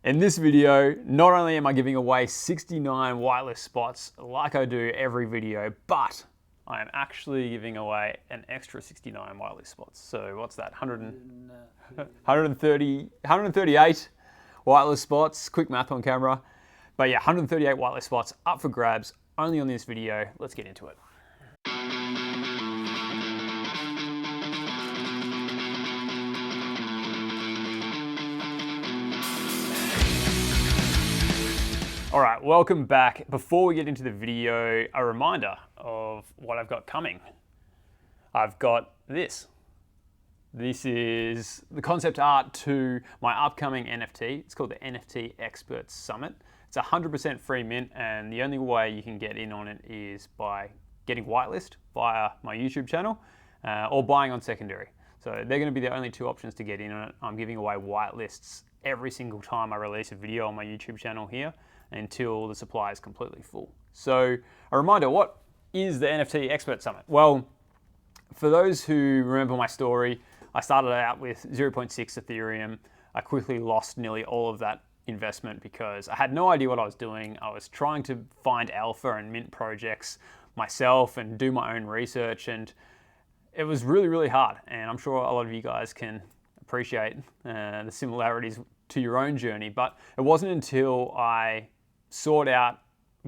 In this video, not only am I giving away 69 whitelist spots like I do every video, but I am actually giving away an extra 69 whitelist spots. So what's that, 138 whitelist spots, quick math on camera. But yeah, 138 whitelist spots up for grabs only on this video. Let's get into it. All right, welcome back. Before we get into the video, a reminder of what I've got coming. I've got this. This is the concept art to my upcoming NFT. It's called the NFT Experts Summit. It's 100% free mint, and the only way you can get in on it is by getting whitelist via my YouTube channel or buying on secondary. So they're going to be the only two options to get in on it. I'm giving away whitelists every single time I release a video on my YouTube channel here until the supply is completely full. So a reminder, what is the NFT Expert Summit? Well, for those who remember my story, I started out with 0.6 Ethereum. I quickly lost nearly all of that investment because I had no idea what I was doing. I was trying to find alpha and mint projects myself and do my own research, and it was really, really hard. And I'm sure a lot of you guys can appreciate the similarities to your own journey, but it wasn't until I sought out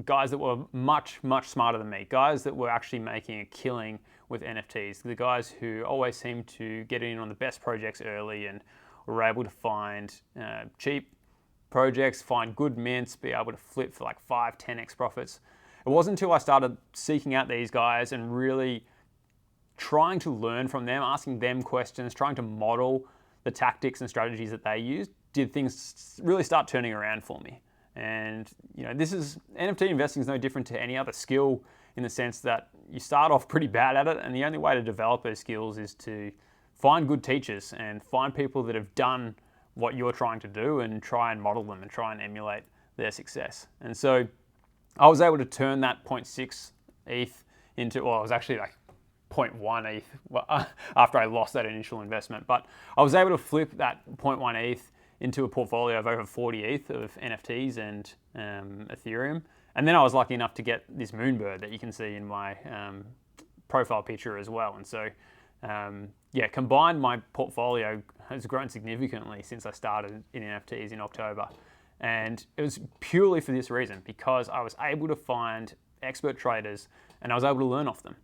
guys that were much, much smarter than me, guys that were actually making a killing with NFTs, the guys who always seemed to get in on the best projects early and were able to find cheap projects, find good mints, be able to flip for like 5, 10x profits. It wasn't until I started seeking out these guys and really trying to learn from them, asking them questions, trying to model the tactics and strategies that they used, did things really start turning around for me. And NFT investing is no different to any other skill in the sense that you start off pretty bad at it, and the only way to develop those skills is to find good teachers and find people that have done what you're trying to do and try and model them and try and emulate their success. And so I was able to turn that 0.6 ETH into, well, it was actually like 0.1 ETH after I lost that initial investment, but I was able to flip that 0.1 ETH into a portfolio of over 40 ETH of NFTs and Ethereum. And then I was lucky enough to get this moonbird that you can see in my profile picture as well. And so, yeah, combined, my portfolio has grown significantly since I started in NFTs in October. And it was purely for this reason, because I was able to find expert traders and I was able to learn off them.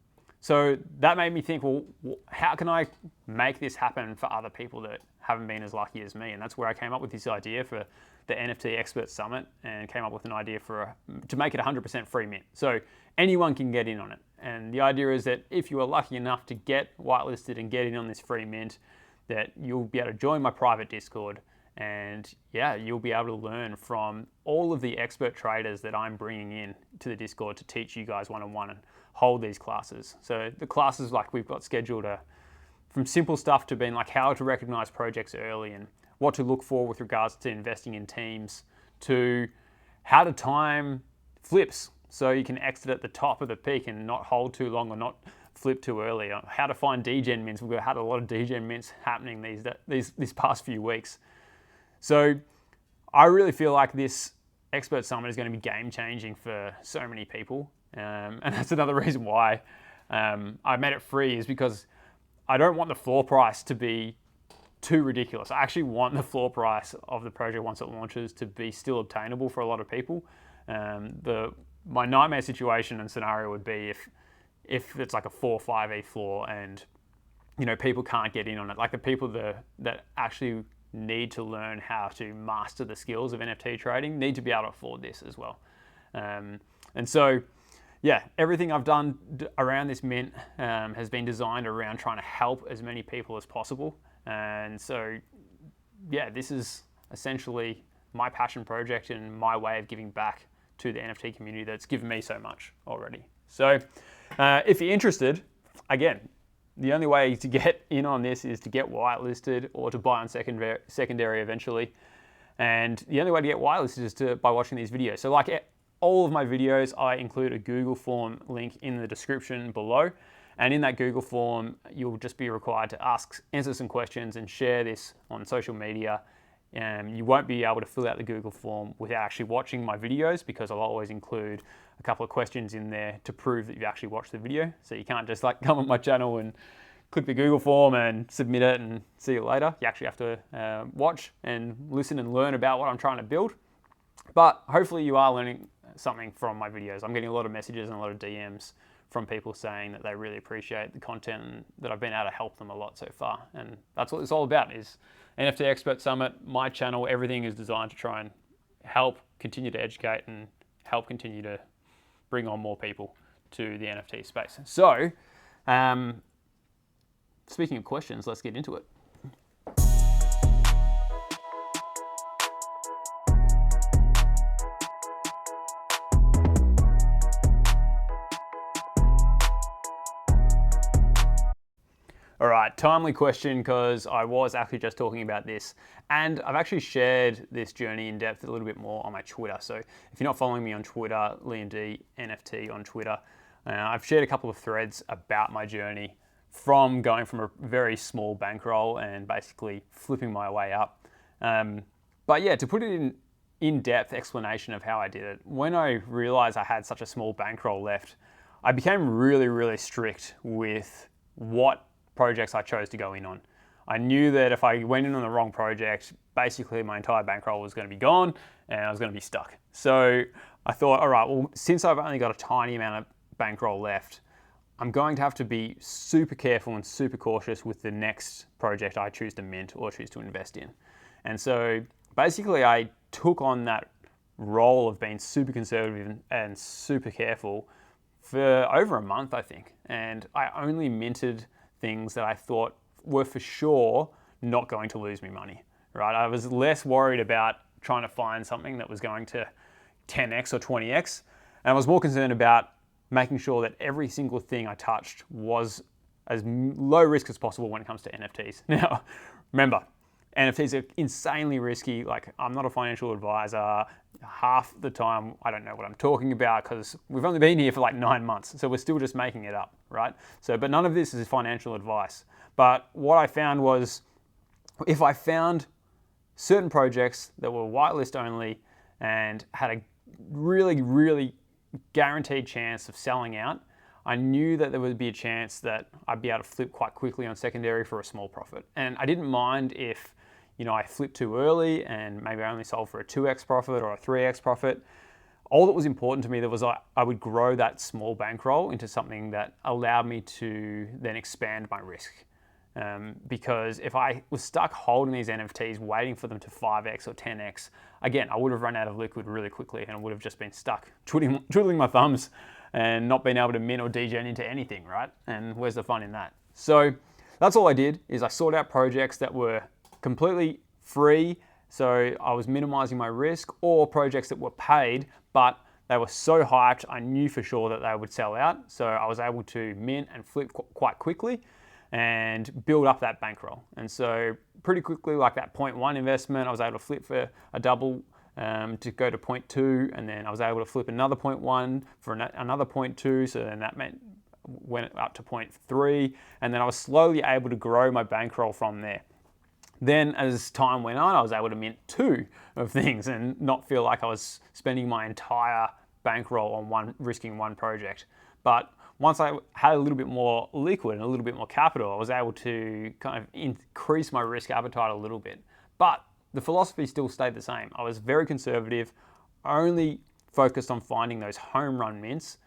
So that made me think, well, how can I make this happen for other people that haven't been as lucky as me? And that's where I came up with this idea for the NFT Expert Summit and came up with an idea to make it 100% free mint. So anyone can get in on it. And the idea is that if you are lucky enough to get whitelisted and get in on this free mint, that you'll be able to join my private Discord, and yeah, you'll be able to learn from all of the expert traders that I'm bringing in to the Discord to teach you guys one-on-one and hold these classes. So the classes, like, we've got scheduled from simple stuff to being like how to recognize projects early and what to look for with regards to investing in teams, to how to time flips so you can exit at the top of the peak and not hold too long or not flip too early, how to find degen mints. We've had a lot of degen mints happening these past few weeks. So I really feel like this Expert Summit is going to be game changing for so many people. And that's another reason why I made it free, is because I don't want the floor price to be too ridiculous. I actually want the floor price of the project once it launches to be still obtainable for a lot of people. My nightmare situation and scenario would be if it's like a 4 or 5 ETH floor and people can't get in on it. Like the people that actually need to learn how to master the skills of NFT trading need to be able to afford this as well. And so, yeah, everything I've done around this mint has been designed around trying to help as many people as possible. And so, yeah, this is essentially my passion project and my way of giving back to the NFT community that's given me so much already. So if you're interested, again, the only way to get in on this is to get whitelisted or to buy on secondary eventually. And the only way to get whitelisted is by watching these videos. So like all of my videos, I include a Google form link in the description below. And in that Google form, you'll just be required to answer some questions and share this on social media. You won't be able to fill out the Google form without actually watching my videos, because I'll always include a couple of questions in there to prove that you've actually watched the video. So you can't just like come on my channel and click the Google form and submit it and see you later. You actually have to watch and listen and learn about what I'm trying to build. But hopefully you are learning something from my videos. I'm getting a lot of messages and a lot of DMs from people saying that they really appreciate the content and that I've been able to help them a lot so far. And that's what it's all about, is NFT Expert Summit, my channel, everything is designed to try and help continue to educate and help continue to bring on more people to the NFT space. So, speaking of questions, let's get into it. All right, timely question, because I was actually just talking about this, and I've actually shared this journey in depth a little bit more on my Twitter. So if you're not following me on Twitter, Liam D NFT on Twitter, I've shared a couple of threads about my journey from going from a very small bankroll and basically flipping my way up. But yeah, to put it in-depth explanation of how I did it, when I realized I had such a small bankroll left, I became really, really strict with what projects I chose to go in on. I knew that if I went in on the wrong project, basically my entire bankroll was going to be gone and I was going to be stuck. So I thought, all right, well, since I've only got a tiny amount of bankroll left, I'm going to have to be super careful and super cautious with the next project I choose to mint or choose to invest in. And so basically I took on that role of being super conservative and super careful for over a month, I think. And I only minted things that I thought were for sure not going to lose me money, right? I was less worried about trying to find something that was going to 10x or 20x, and I was more concerned about making sure that every single thing I touched was as low risk as possible when it comes to NFTs. Now, remember, NFTs are insanely risky. Like, I'm not a financial advisor. Half the time, I don't know what I'm talking about because we've only been here for like 9 months. So we're still just making it up, right? So, but none of this is financial advice. But what I found was, if I found certain projects that were whitelist only and had a really, really guaranteed chance of selling out, I knew that there would be a chance that I'd be able to flip quite quickly on secondary for a small profit. And I didn't mind if, you know, I flipped too early and maybe I only sold for a 2x profit or a 3x profit. All that was important to me was I would grow that small bankroll into something that allowed me to then expand my risk. Because if I was stuck holding these NFTs, waiting for them to 5x or 10x, again, I would have run out of liquid really quickly and I would have just been stuck twiddling my thumbs and not being able to mint or degen into anything, right? And where's the fun in that? So that's all I did, is I sought out projects that were completely free, so I was minimizing my risk, or projects that were paid, but they were so hyped, I knew for sure that they would sell out. So I was able to mint and flip quite quickly and build up that bankroll. And so pretty quickly, like that 0.1 investment, I was able to flip for a double to go to 0.2, and then I was able to flip another 0.1 for another 0.2, so then that meant went up to 0.3, and then I was slowly able to grow my bankroll from there. Then as time went on, I was able to mint 2 of things and not feel like I was spending my entire bankroll on risking one project. But once I had a little bit more liquid and a little bit more capital, I was able to kind of increase my risk appetite a little bit. But the philosophy still stayed the same. I was very conservative, only focused on finding those home run mints,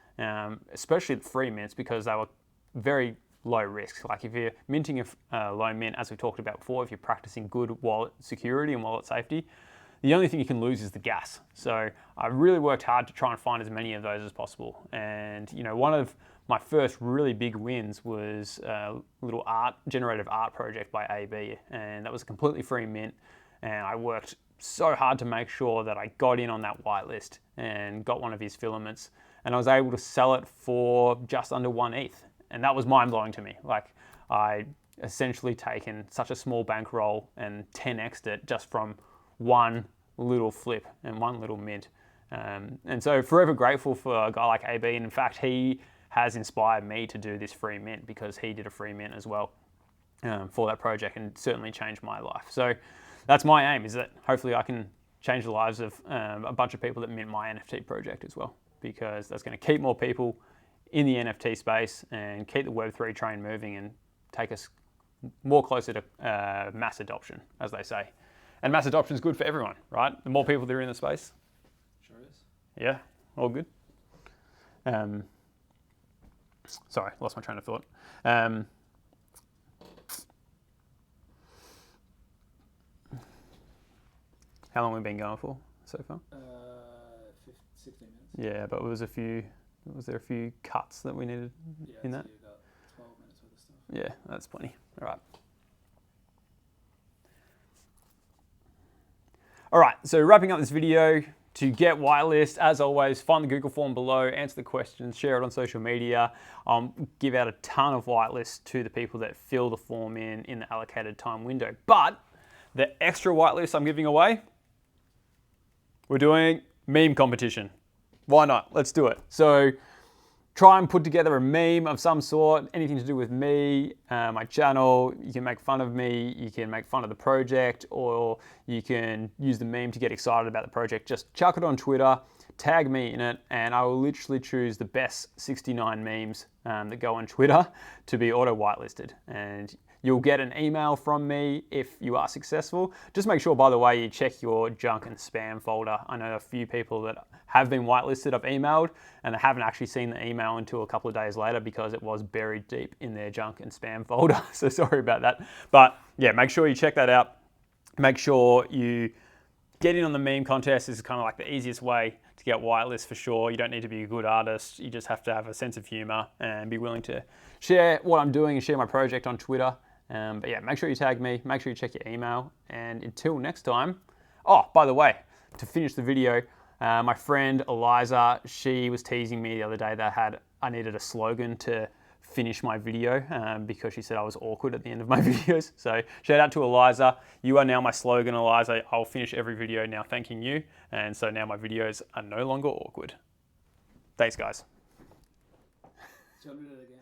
especially the free mints, because they were very low risk. Like if you're minting a low mint, as we talked about before, if you're practicing good wallet security and wallet safety, the only thing you can lose is the gas. So I really worked hard to try and find as many of those as possible. And you know, one of my first really big wins was a little generative art project by AB, and that was a completely free mint. And I worked so hard to make sure that I got in on that whitelist and got one of his filaments, and I was able to sell it for just under 1 ETH. And that was mind-blowing to me. Like, I essentially taken such a small bankroll and 10x'd it just from one little flip and one little mint. And so forever grateful for a guy like AB. And in fact, he has inspired me to do this free mint, because he did a free mint as well for that project and certainly changed my life. So that's my aim, is that hopefully I can change the lives of a bunch of people that mint my NFT project as well, because that's going to keep more people in the NFT space and keep the Web3 train moving and take us more closer to mass adoption, as they say. And mass adoption is good for everyone, right? The more people that are in the space. Sure is. Yeah, all good. Sorry, lost my train of thought. How long have we been going for so far? 16 minutes. Yeah, but was there a few cuts that we needed in that? You got 12 minutes worth of stuff. Yeah, that's plenty. All right. All right, so wrapping up this video, to get whitelist, as always, find the Google form below, answer the questions, share it on social media. Give out a ton of whitelist to the people that fill the form in the allocated time window. But the extra whitelist I'm giving away, we're doing meme competition. Why not? Let's do it. So try and put together a meme of some sort, anything to do with me, my channel. You can make fun of me, you can make fun of the project, or you can use the meme to get excited about the project. Just chuck it on Twitter, tag me in it, and I will literally choose the best 69 memes that go on Twitter to be auto whitelisted. And you'll get an email from me if you are successful. Just make sure, by the way, you check your junk and spam folder. I know a few people that have been whitelisted, I've emailed, and they haven't actually seen the email until a couple of days later because it was buried deep in their junk and spam folder. So sorry about that. But yeah, make sure you check that out. Make sure you get in on the meme contest. This is kind of like the easiest way to get whitelist for sure. You don't need to be a good artist. You just have to have a sense of humor and be willing to share what I'm doing and share my project on Twitter. But yeah, make sure you tag me, make sure you check your email, and until next time. Oh, by the way, to finish the video, my friend Eliza, she was teasing me the other day that I needed a slogan to finish my video because she said I was awkward at the end of my videos. So shout out to Eliza. You are now my slogan, Eliza. I'll finish every video now thanking you. And so now my videos are no longer awkward. Thanks, guys. Shall we do that again?